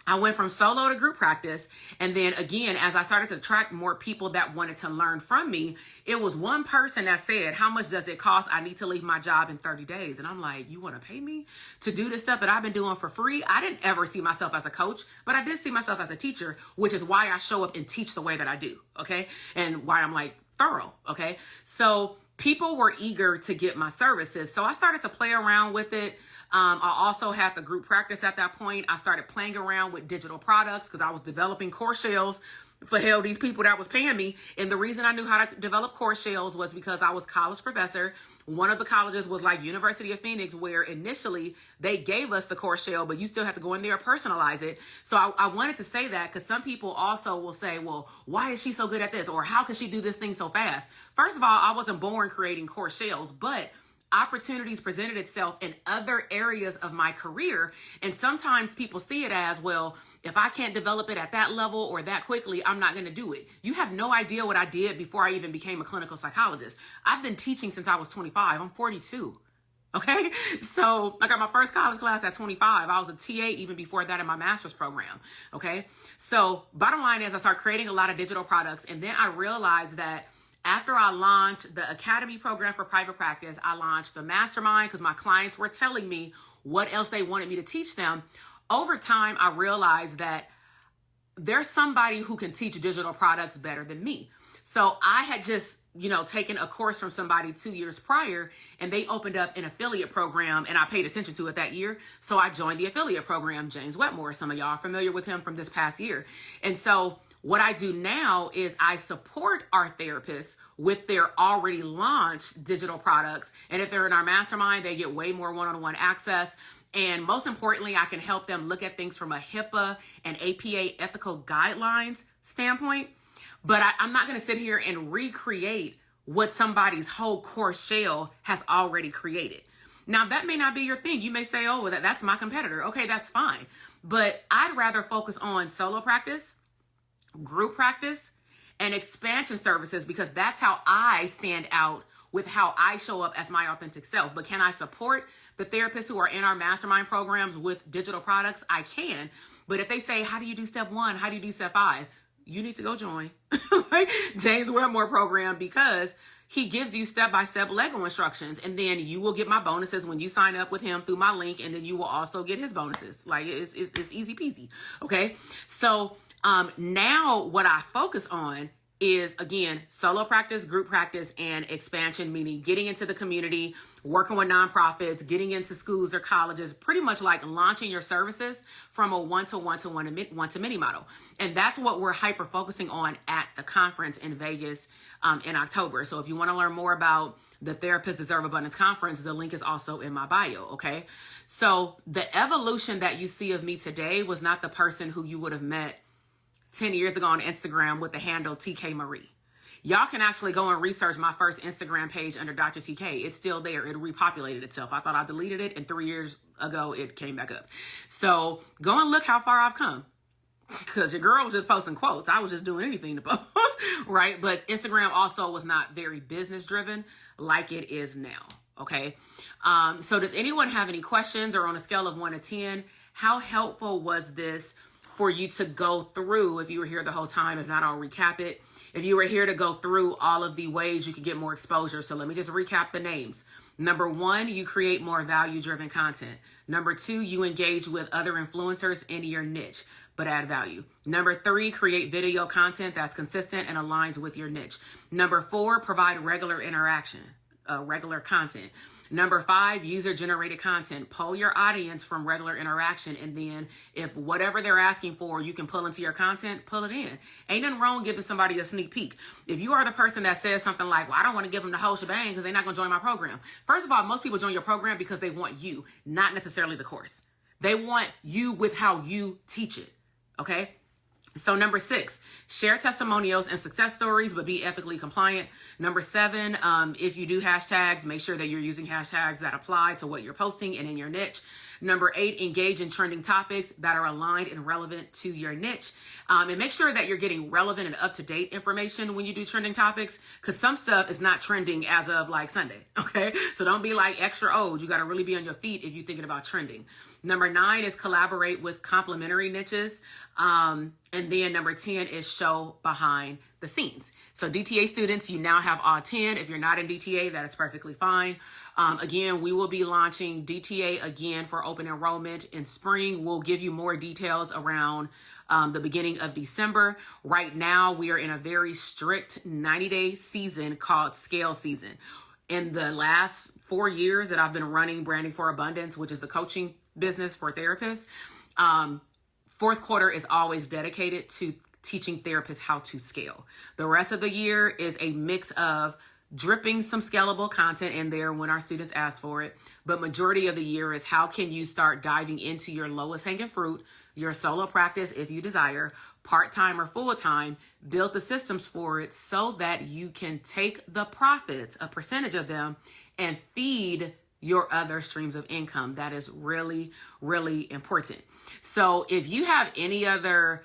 I went from solo to group practice. And then again, as I started to attract more people that wanted to learn from me, it was one person that said, how much does it cost? I need to leave my job in 30 days. And I'm like, you want to pay me to do this stuff that I've been doing for free? I didn't ever see myself as a coach, but I did see myself as a teacher, which is why I show up and teach the way that I do. Okay. And why I'm like thorough. Okay. So people were eager to get my services. So I started to play around with it. I also had the group practice at that point. I started playing around with digital products because I was developing course shells for these people that was paying me. And the reason I knew how to develop course shells was because I was college professor. One of the colleges was like University of Phoenix, where initially they gave us the course shell, but you still have to go in there and personalize it. So I wanted to say that because some people also will say, well, why is she so good at this? Or how can she do this thing so fast? First of all, I wasn't born creating course shells, but opportunities presented itself in other areas of my career. And sometimes people see it as, well, if I can't develop it at that level or that quickly, I'm not going to do it. You have no idea what I did before I even became a clinical psychologist. I've been teaching since I was 25. I'm 42. Okay. So I got my first college class at 25. I was a TA even before that in my master's program. Okay. So bottom line is I started creating a lot of digital products. And then I realized that after I launched the Academy program for private practice, I launched the mastermind because my clients were telling me what else they wanted me to teach them. Over time, I realized that there's somebody who can teach digital products better than me. So I had just, taken a course from somebody 2 years prior, and they opened up an affiliate program, and I paid attention to it that year. So I joined the affiliate program, James Wetmore. Some of y'all are familiar with him from this past year. And so what I do now is I support our therapists with their already launched digital products. And if they're in our mastermind, they get way more one-on-one access. And most importantly, I can help them look at things from a HIPAA and APA ethical guidelines standpoint. But I'm not going to sit here and recreate what somebody's whole course shell has already created. Now, that may not be your thing. You may say, oh, well, that's my competitor. Okay, that's fine. But I'd rather focus on solo practice, group practice, and expansion services, because that's how I stand out with how I show up as my authentic self. But can I support the therapists who are in our mastermind programs with digital products? I can. But if they say, how do you do step 1? How do you do step 5? You need to go join James Wetmore program, because he gives you step-by-step Lego instructions. And then you will get my bonuses when you sign up with him through my link. And then you will also get his bonuses. Like it's easy peasy. Okay. So now what I focus on is, again, solo practice, group practice, and expansion, meaning getting into the community, working with nonprofits, getting into schools or colleges, pretty much like launching your services from a one-to-many model. And that's what we're hyper focusing on at the conference in Vegas in October. So if you want to learn more about the Therapists Deserve Abundance Conference, the link is also in my bio. Okay. So the evolution that you see of me today was not the person who you would have met 10 years ago on Instagram with the handle TK Marie. Y'all can actually go and research my first Instagram page under Dr. TK. It's still there. It repopulated itself. I thought I deleted it, and 3 years ago, it came back up. So go and look how far I've come, because your girl was just posting quotes. I was just doing anything to post, right? But Instagram also was not very business driven like it is now. Okay. So does anyone have any questions, or on a scale of 1 to 10, how helpful was this for you to go through? If you were here the whole time, if not, I'll recap it. if you were here to go through all of the ways you could get more exposure. So let me just recap the names. Number 1, you create more value-driven content. Number 2, you engage with other influencers in your niche, but add value. Number 3, create video content that's consistent and aligns with your niche. Number 4, provide regular interaction, regular content. Number 5, user-generated content. Pull your audience from regular interaction, and then if whatever they're asking for, you can pull into your content, pull it in. Ain't nothing wrong giving somebody a sneak peek. If you are the person that says something like, well, I don't want to give them the whole shebang because they're not going to join my program. First of all, most people join your program because they want you, not necessarily the course. They want you with how you teach it, okay? So number 6, share testimonials and success stories, but be ethically compliant. Number 7, if you do hashtags, make sure that you're using hashtags that apply to what you're posting and in your niche. Number 8, engage in trending topics that are aligned and relevant to your niche. And make sure that you're getting relevant and up-to-date information when you do trending topics, because some stuff is not trending as of like Sunday, okay? So don't be like extra old. You got to really be on your feet if you're thinking about trending. Number 9 is collaborate with complementary niches. And then number 10 is show behind the scenes. So DTA students, you now have all 10. If you're not in DTA, that is perfectly fine. Again, we will be launching DTA again for open enrollment in spring. We'll give you more details around the beginning of December. Right now, we are in a very strict 90-day season called Scale Season. In the last 4 years that I've been running Branding for Abundance, which is the coaching business for therapists, fourth quarter is always dedicated to teaching therapists how to scale. The rest of the year is a mix of dripping some scalable content in there when our students ask for it. But majority of the year is how can you start diving into your lowest hanging fruit, your solo practice if you desire, part-time or full-time, build the systems for it so that you can take the profits, a percentage of them, and feed your other streams of income. That is really, really important. So if you have any other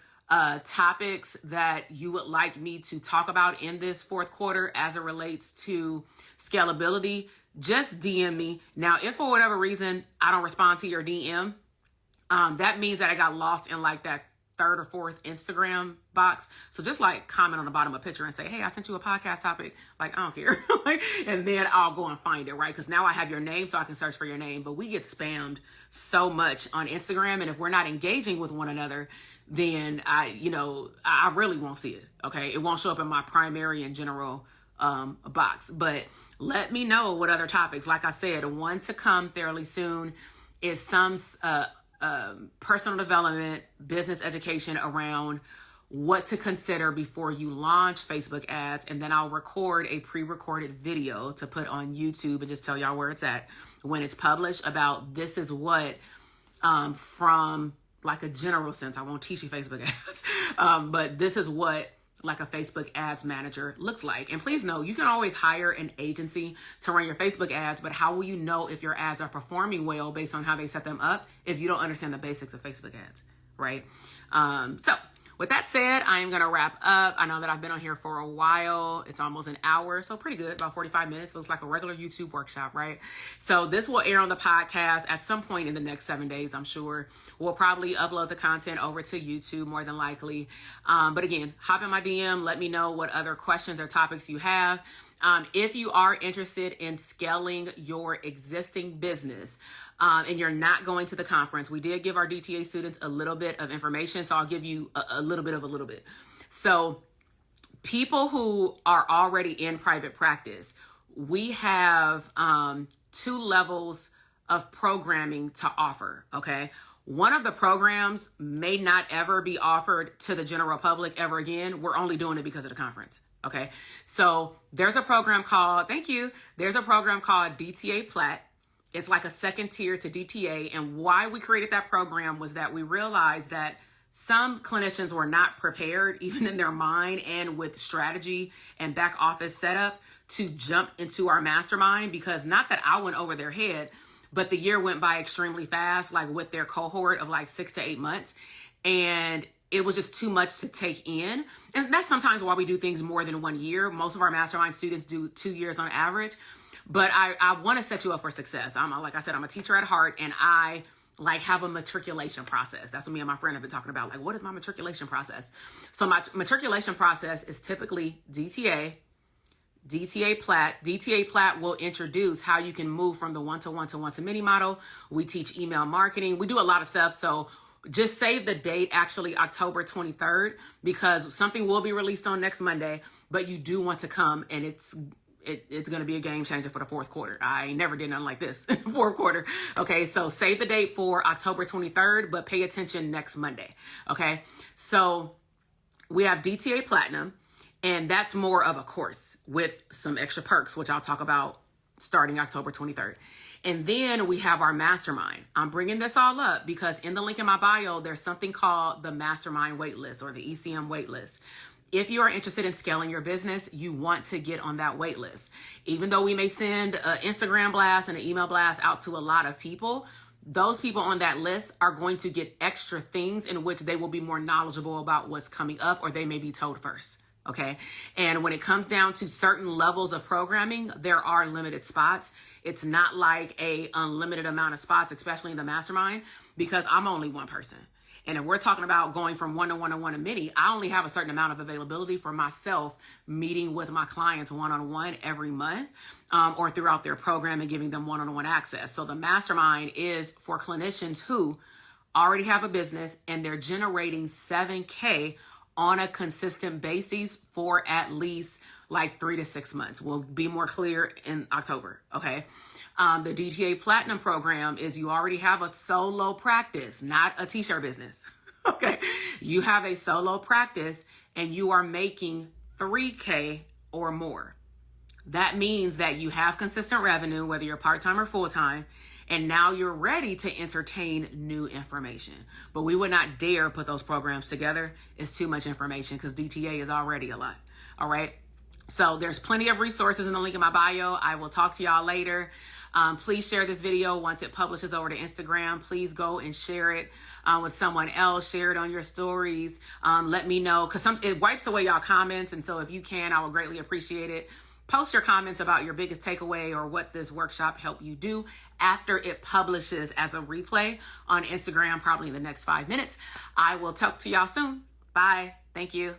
topics that you would like me to talk about in this fourth quarter as it relates to scalability, just DM me. Now, if for whatever reason I don't respond to your DM, that means that I got lost in like that third or fourth Instagram box. So just like comment on the bottom of a picture and say, hey, I sent you a podcast topic. Like, I don't care. And then I'll go and find it, right? Because now I have your name so I can search for your name. But we get spammed so much on Instagram. And if we're not engaging with one another, then I really won't see it. Okay. It won't show up in my primary and general box. But let me know what other topics. Like I said, one to come fairly soon is some personal development, business education around what to consider before you launch Facebook ads. And then I'll record a pre-recorded video to put on YouTube and just tell y'all where it's at when it's published about this is what, from like a general sense, I won't teach you Facebook ads, but this is what like a Facebook ads manager looks like. And please know, you can always hire an agency to run your Facebook ads, but how will you know if your ads are performing well based on how they set them up if you don't understand the basics of Facebook ads, right? So with that said, I am going to wrap up. I know that I've been on here for a while. It's almost an hour, so pretty good, about 45 minutes. Looks like a regular YouTube workshop, right? So this will air on the podcast at some point in the next 7 days, I'm sure. We'll probably upload the content over to YouTube more than likely. But again, hop in my DM. Let me know what other questions or topics you have. If you are interested in scaling your existing business, and you're not going to the conference, we did give our DTA students a little bit of information. So I'll give you a little bit of a little bit. So people who are already in private practice, we have 2 levels of programming to offer. Okay. One of the programs may not ever be offered to the general public ever again. We're only doing it because of the conference. Okay. So there's a program called, there's a program called DTA Plat. It's like a second tier to DTA. And why we created that program was that we realized that some clinicians were not prepared, even in their mind and with strategy and back office setup, to jump into our mastermind, because not that I went over their head, but the year went by extremely fast, like with their cohort of like 6 to 8 months. And it was just too much to take in. And that's sometimes why we do things more than 1 year. Most of our mastermind students do 2 years on average. But I want to set you up for success. Like I said, I'm a teacher at heart, and I like have a matriculation process. That's what me and my friend have been talking about. Like, what is my matriculation process? So my matriculation process is typically DTA Plat. DTA Plat will introduce how you can move from the one-to-one to one-to-many model. We teach email marketing. We do a lot of stuff. So just save the date, actually October 23rd, because something will be released on next Monday, but you do want to come, and it's going to be a game changer for the fourth quarter. I never did nothing like this in the fourth quarter. Okay, so save the date for October 23rd, but pay attention next Monday. Okay, so we have DTA Platinum, and that's more of a course with some extra perks, which I'll talk about starting October 23rd. And then we have our mastermind. I'm bringing this all up because in the link in my bio, there's something called the mastermind waitlist, or the ECM waitlist. If you are interested in scaling your business, you want to get on that wait list. Even though we may send an Instagram blast and an email blast out to a lot of people, those people on that list are going to get extra things in which they will be more knowledgeable about what's coming up, or they may be told first. Okay. And when it comes down to certain levels of programming, there are limited spots. It's not like a unlimited amount of spots, especially in the mastermind, because I'm only one person. And if we're talking about going from one-to-one to one-to-many, I only have a certain amount of availability for myself meeting with my clients one-on-one every month, or throughout their program and giving them one-on-one access. So the mastermind is for clinicians who already have a business and they're generating $7K on a consistent basis for at least like 3 to 6 months. We'll be more clear in October. Okay. The DTA Platinum program is you already have a solo practice, not a t-shirt business. Okay. You have a solo practice and you are making 3K or more. That means that you have consistent revenue, whether you're part-time or full-time, and now you're ready to entertain new information. But we would not dare put those programs together. It's too much information because DTA is already a lot. All right. So there's plenty of resources in the link in my bio. I will talk to y'all later. Please share this video once it publishes over to Instagram. Please go and share it with someone else. Share it on your stories. Let me know, because it wipes away y'all comments. And so if you can, I would greatly appreciate it. Post your comments about your biggest takeaway or what this workshop helped you do after it publishes as a replay on Instagram, probably in the next 5 minutes. I will talk to y'all soon. Bye. Thank you.